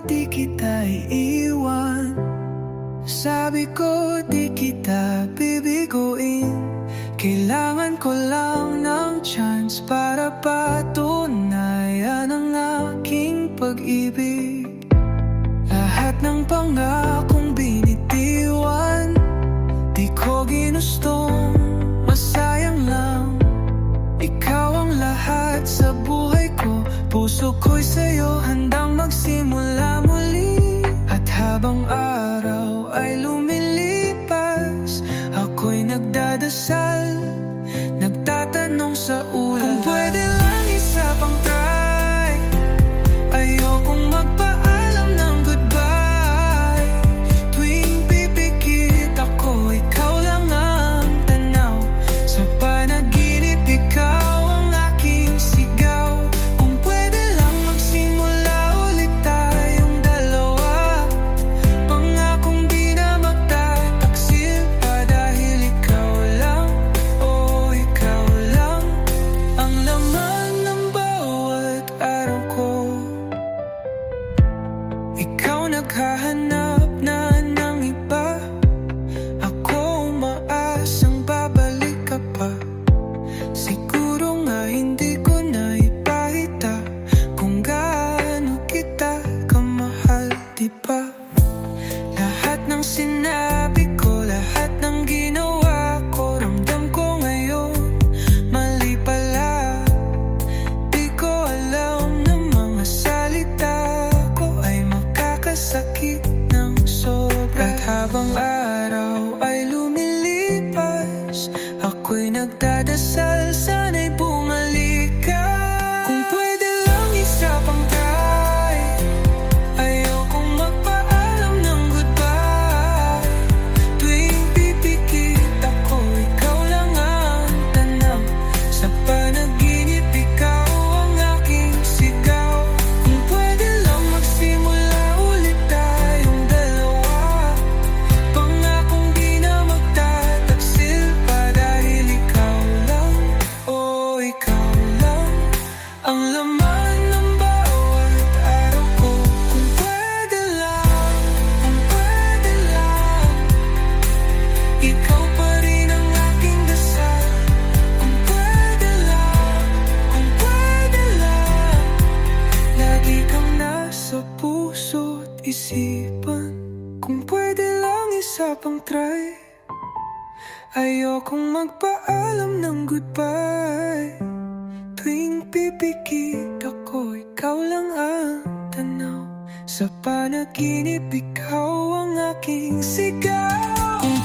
di kita iiwan. Sabi ko di kita bibiguin. Kailangan ko lang ng chance para patunayan ang aking pag-ibig. Lahat ng pangakong binitiwan, di ko ginustong masayang lang. Ikaw ang lahat sa buhay ko. Puso ko'y sa'yo handang magsimula muli. At habang araw ay lumilipas, ako'y nagdadasal, nagtatanong sa ulan. Kung pwede lang isa pang try, ayokong magpaalam ng goodbye. Tuwing pipikit ako, ikaw lang ang tanaw. Sa panaginip, ikaw ang aking sigaw. Kung pwede lang magsimula ulit tayong dalawa. Pangakong di na magtataksil pa, dahil ikaw lang, oh ikaw lang ang laman ng bawat araw ko. Ikaw naghahanap na ng iba, ako umaasang babalik ka pa. Siguro nga hindi ko na ipahita kung gaano kita kamahal, di ba? Lahat ng sinabi ko, lahat ng ginawa ko, ramdam ko ngayon mali pala. Di ko alam na mga salita ko ay makakasakit ng sobra. At habang araw ay lumilipas, ako'y nagdadasal, sana'y bumalik ka. Kung pwede lang isa pang try, ayokong magpaalam ng goodbye. Tuwing pipikit ako, ikaw lang ang tanaw. Sa panaginip, ikaw ang aking sigaw. Kung pwede lang magsimula ulit tayong dalawa. Pangakong di na magtataksil pa, dahil ikaw lang, oh ikaw lang ang laman ng bawat araw ko. Kung pwede lang, ikaw pa rin ang aking dasal. Kung pwede lang, lagi kang nasa puso't isipan. Kung pwede lang isa pang try, ayokong magpaalam ng goodbye. Tuwing pipikit ako, ikaw lang ang tanaw. Sa panaginip, ikaw ang aking sigaw. Kung